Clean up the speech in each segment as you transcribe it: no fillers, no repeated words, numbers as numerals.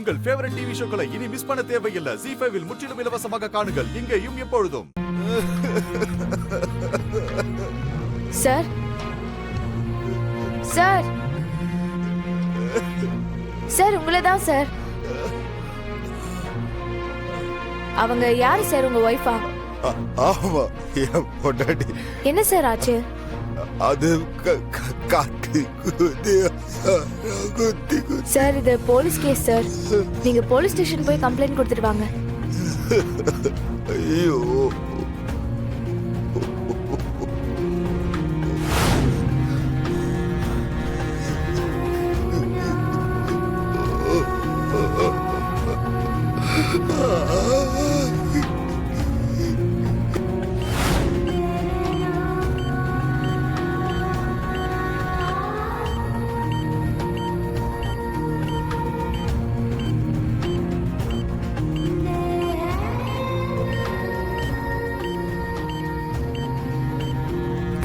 உங்கள் favourite TV ஷோக்களை இனி miss பண்ண தேவையில்லை. ZEE5 இல் முற்றிலும் இலவசமாக காணுங்கள், இங்கேயும் எப்பொழுதும். சார் சார் சார் உங்களை தான் சார். அவங்க யாரு சார், உங்க ஒய்ஃபா? ஆமா, என் பொண்டாட்டி. என்ன சார் ஆச்சு? அது சார் இது போலீஸ் கேஸ் சார். நீங்க போலீஸ் ஸ்டேஷன் போய் கம்ப்ளைண்ட் கொடுத்துட்டு வாங்க. ஐயோ,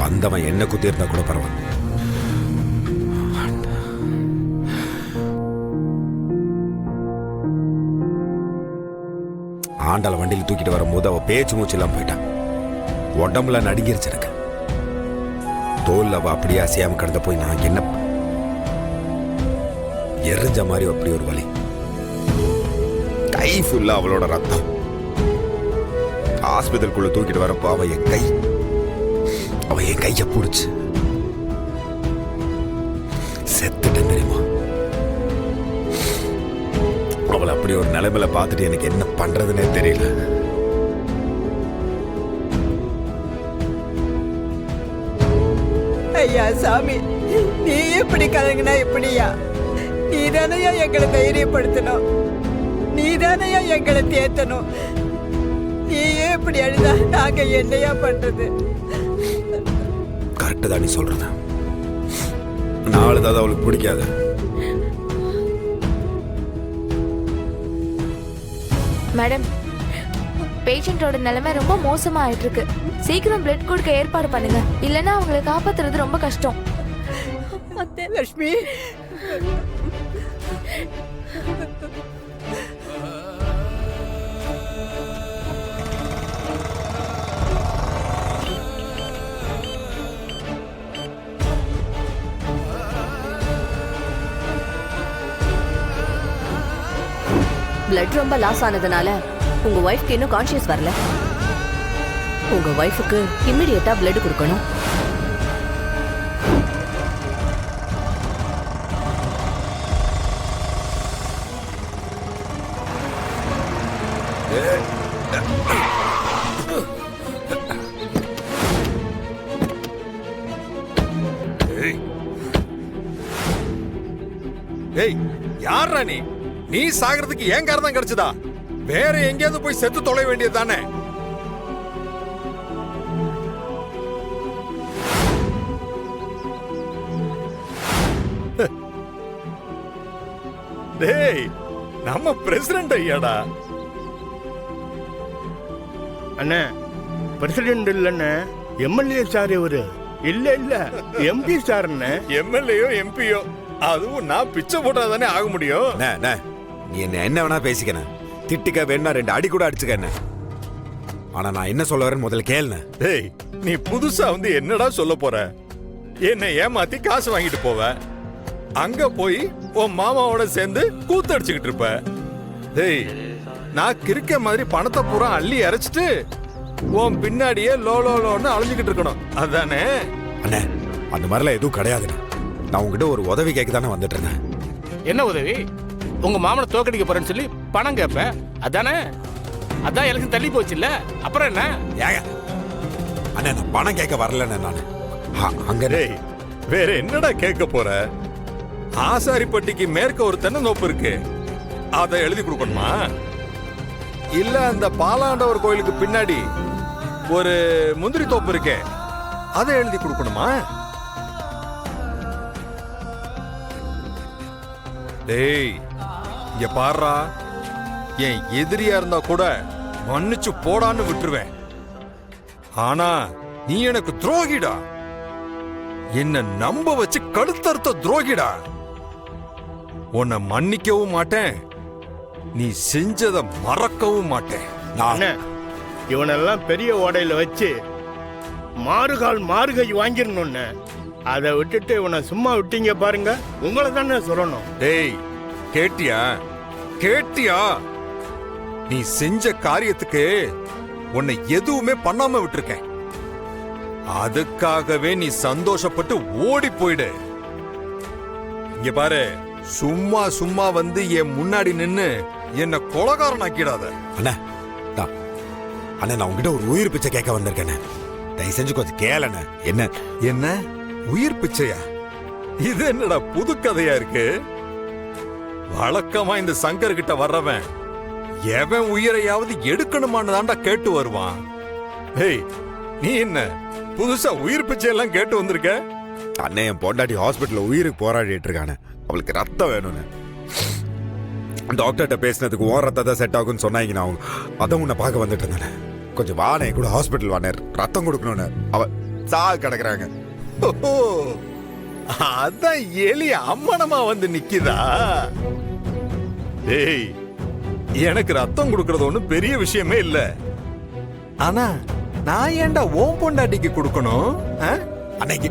வந்தவன் என்ன குத்தி இருந்தா கூட பரவாயில்ல. ஆண்டாள வண்டியில் தூக்கிட்டு வரும்போது அவ பேச்சு மூச்சு இல்லாம போயிட்டான். உடம்புல நடுங்கிருச்சு எனக்கு. தோல் அவ அப்படியே அசையாம கடந்த போய் நான் என்ன எரிஞ்ச மாதிரி அப்படி ஒரு வலி. கை ஃபுல்லா அவளோட ரத்தம். ஆஸ்பத்திரிக்குள்ள தூக்கிட்டு வரப்போ அவ என் கைய பிடிச்சு செத்துட்டேன் தெரியுமா? அவளை அப்படி ஒரு நிலைமையில பார்த்துட்டு எனக்கு என்ன பண்றதுன்னே தெரியல. ஐயா சாமி, நீ எப்படி கலங்கினா எப்படியா? நீதானையா எங்களை தைரியப்படுத்தணும், நீதானையா எங்களை தேத்தணும். நீயே இப்படி அழுதா நாங்க என்னையா பண்றது? கரெக்டு தான் நீ சொல்றது. நான் அழுதாது அவளுக்கு பிடிக்காது. மேடம், பேஷண்டோட நிலைமை ரொம்ப மோசமா ஆயிட்டு இருக்கு. சீக்கிரம் பிளட் கொடுக்க ஏற்பாடு பண்ணுங்க, இல்லைன்னா அவங்களை காப்பாத்துறது ரொம்ப கஷ்டம். லட்சுமி, பிளட் ரொம்ப லாஸ் ஆனதுனால உங்க ஒய்ஃப்க்கு இன்னும் கான்ஷியஸ் வரல. உங்க ஒய்ஃபுக்கு இம்மிடியேட்டா பிளட் கொடுக்கணும். யாரா நீ சாகிறதுக்கு ஏன் காரணம் கிடைச்சதா? வேற எங்கேயாவது போய் செத்து தொலை வேண்டியது தானே? டேய், நம்ம பிரசிடென்ட் ஐயாடா. அண்ணே, பிரசிடென்ட் இல்லண்ணே, எம்எல்ஏ சார் இவரு. இல்ல எம்பி சார். எம்எல்ஏயோ எம்பியோ அதுவும் நான் பிச்சை போட்டாதானே ஆக முடியும். நீ என்ன வேணா பேசிக்கன, திட்டிக்க வேணா 2 அடி கூட அடிச்சுக்க என்ன. ஆனா நான் என்ன சொல்ல வரேன்னு முதல்ல கேளுன. டேய், நீ புதுசா வந்து என்னடா சொல்ல போற? என்னை ஏமாத்தி காசு வாங்கிட்டு போவ, அங்க போய் உன் மாமாவோட சேர்ந்து கூத்தடிச்சுக்கிட்டு இருப்ப. டேய், நான் கிறுக்க மாதிரி பணத்தை பூரா அள்ளி அரைச்சிட்டு உன் பின்னாடியே லோன்னு அலைஞ்சுக்கிட்டு இருக்கணும், அதானே? அண்ணே, அந்த மாதிரிலாம் எதுவும் கிடையாதுண்ணே. நான் உங்ககிட்ட ஒரு உதவி கேட்க தானே வந்துட்டு இருந்தேன். என்ன உதவி? உங்க மாமனை தோக்கடிக்க போறேன்னு சொல்லி பணம் கேட்ப, அதானே? அதான் எனக்கு தள்ளி போச்சு இல்ல, அப்புறம் என்ன? ஏங்க அண்ணே, நான் பணம் கேட்க வரலண்ணே. நான் அங்க வேற என்னடா கேட்க போற? ஆசாரிப்பட்டிக்கு மேற்க ஒரு தென்னந்தோப்பு இருக்கு, அதை எழுதி கொடுக்கணுமா? இல்ல அந்த பாலாண்டவர் கோயிலுக்கு பின்னாடி ஒரு முந்திரி தோப்பு இருக்கே, அதை எழுதி கொடுக்கணுமா? டேய், இங்க பாருடா, என் எதிரியா இருந்தா கூட மன்னிச்சு போடான்னு விட்டுருவேன். ஆனா நீ எனக்கு துரோகிடா, என்ன நம்ப வச்சு கழுத்தறுத்த துரோகிடா. உன்னை மன்னிக்கவும் மாட்டேன், நீ செஞ்சத மறக்கவும் மாட்டேன். நான் அண்ணே, இவனெல்லாம் பெரிய ஓடையில வச்சு மாறுகால் மாறுகை வாங்கிடணும்னு அதை விட்டுட்டு இவனை சும்மா விட்டீங்க பாருங்க. உங்களை தானே சொல்லணும். டேய், கேட்டியா கேட்டியா? நீ செஞ்ச காரியத்துக்கு உன்னை எதுவுமே பண்ணாம விட்டுருக்கேன். அதுக்காகவே நீ சந்தோஷப்பட்டு ஓடி போயிடு. இங்க பாரு, சும்மா சும்மா வந்து என் முன்னாடி நின்னு என்ன கொலகாரன் ஆக்கிடாத. அண்ணா நான் அண்ணா நான் உங்ககிட்ட ஒரு உயிர் பிச்சை கேட்க வந்திருக்கேண்ணே. தயவு செஞ்சு கொஞ்சம் கேளண்ணே. என்ன என்ன உயிர் பிச்சையா? இது என்னடா புது கதையா இருக்கு? வழக்கமா இந்த சங்கர் கிட்ட வர்றவன் எவன் உயிரையாவது எடுக்கணுமான்னு தான்டா கேட்டு வருவான். ஏய், நீ என்ன புதுசா உயிர் பிச்சை எல்லாம் கேட்டு வந்திருக்க? அண்ணே, என் பொண்டாட்டி ஹாஸ்பிட்டல்ல உயிருக்கு போராடிட்டு இருக்கானே. அவளுக்கு ரத்தம் வேணும்னு டாக்டர்கிட்ட பேசினதுக்கு ஓ ரத்தத்தை செட் ஆகும்னு சொன்னாங்க. நான் அதான் உன்னை பார்க்க வந்துட்டு இருந்தேன். கொஞ்சம் வானே கூட ஹாஸ்பிட்டல் வானே, ரத்தம் கொடுக்கணும்னு. அவ கிடக்குறாங்க. ஓஹோ, அதான் எலி அம்மனமா வந்து நிக்குதா? டேய், எனக்கு ரத்தம் கொடுக்கறது ஒண்ணும் பெரிய விஷயமே இல்ல. ஆனா நான் ஏன்டா ஓம் பொண்டாட்டிக்கு கொடுக்கணும்? அன்னைக்கு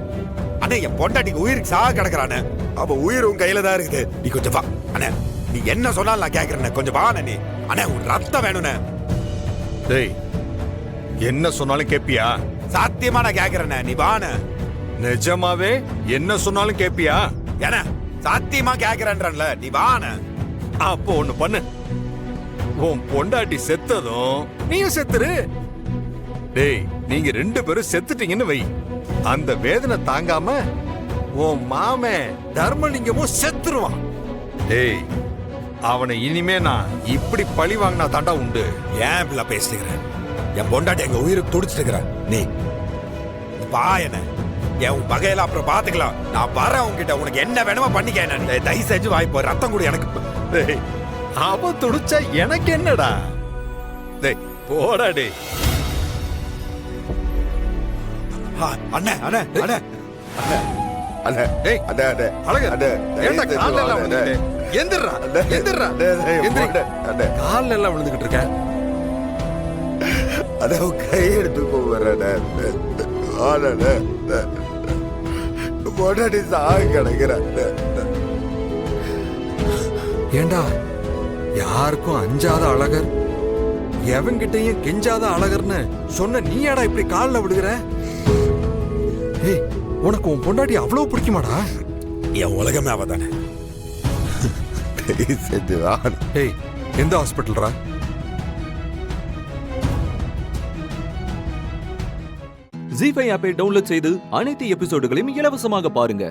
அண்ணே, என் பொண்டாட்டிக்கு உயிருக்கு கிடக்குறானே. அவ உயிர் உன் கையில தான் இருக்குது. நீ கொஞ்சம் வா அண்ணே. நீ என்ன சொன்னாலும் நான் கேட்கறேன். கொஞ்சம் வாண்ணே. நீ அண்ணே, உன் ரத்தம் வேணும்னே. டேய், என்ன சொன்னாலும் கேப்பியா? சாத்தியமா நான் கேட்கறேன். நீ வாண்ணே. நிஜமாவே என்ன சொன்னாலும் கேப்பியா? ஏன்னா சாத்தியமா கேட்கறேன்றல. நீ வாண்ணே. அப்போ ஒண்ணு பண்ணு, உன் பொண்டாட்டி செத்ததும் நீயும் செத்துரு. டேய், நீங்க 2 பேரும் செத்துட்டீங்கன்னு வை. அந்த வேதனை தாங்காம உன் மாமன் தர்மலிங்கமும் செத்துருவான். டேய், அவனை இனிமே நான் இப்படி பழி வாங்கினா தாண்டா உண்டு. ஏன் இப்படி பேசிக்கிறேன்? என் பொண்டாட்டி எங்க உயிருக்கு துடிச்சிட்டு இருக்கிற. நீ பா என்ன என் பகையில அப்புறம் பாத்துக்கலாம். நான் வரேன் உன்கிட்ட. உனக்கு என்ன வேணுமோ பண்ணிக்க. என்ன தயவு செஞ்சு வாய்ப்போ ரத்தம் கூட எனக்கு. டேய், அவ துடிச்சா எனக்கு என்னடா? டேய், போடா டேய். அண்ணே அண்ணே அண்ணே அண்ணே டேய், அண்ணே அண்ணே அழகர், அண்ணே, ஏன்டா தயவு கால்ல எல்லாம் செஞ்சு வாங்க, விழுந்துக்கிட்டு? எந்திர்றா, அண்ணே. எந்திர்றா, அண்ணே, எந்திரி. அண்ணே, அண்ணே. கால்ல எல்லாம் விழுந்துகிட்டு இருக்க. அண்ணே, உன் கையெடுத்து போகிறேன். பொண்டாட்டி கிடக்குறேன். ஏண்டா, யாருக்கும் அஞ்சாத அழகர், எவன்கிட்டயும் கெஞ்சாத அழகர்னு சொன்ன நீயாடா இப்படி கால்ல விடுகிற? ஏய், உனக்கு உன் பொண்டாட்டி அவ்வளவு பிடிக்குமாடா? என் உலகமே அவதானே. தயவு செஞ்சு வாங்க. ஏய், எந்த ஹாஸ்பிட்டல்ரா? ஜீ5 ஆப்பை டவுன்லோட் செய்து அனைத்து எபிசோடுகளையும் இலவசமாக பாருங்க.